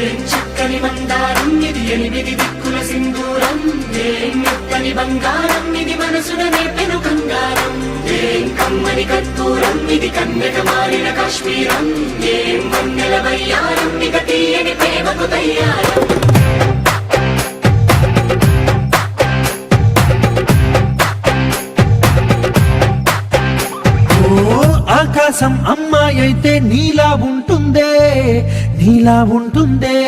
ఏం చక్కని మందారం ఇది, 8 దిక్కుల సింధూరం. ఏం మెత్తని బంగారం ఇది, మనసున నేపెను కంగారం. ఏం కమ్మని కర్పూరం ఇది, కన్యక మారిన కాశ్మీరం. ఏం వన్నెల వయ్యారం ఇక తీయని ప్రేమకు తయ్యారం. ఆకాశం అమ్మాయి అయితే నీలా ఉంటుందే, నీలా ఉంటుందే.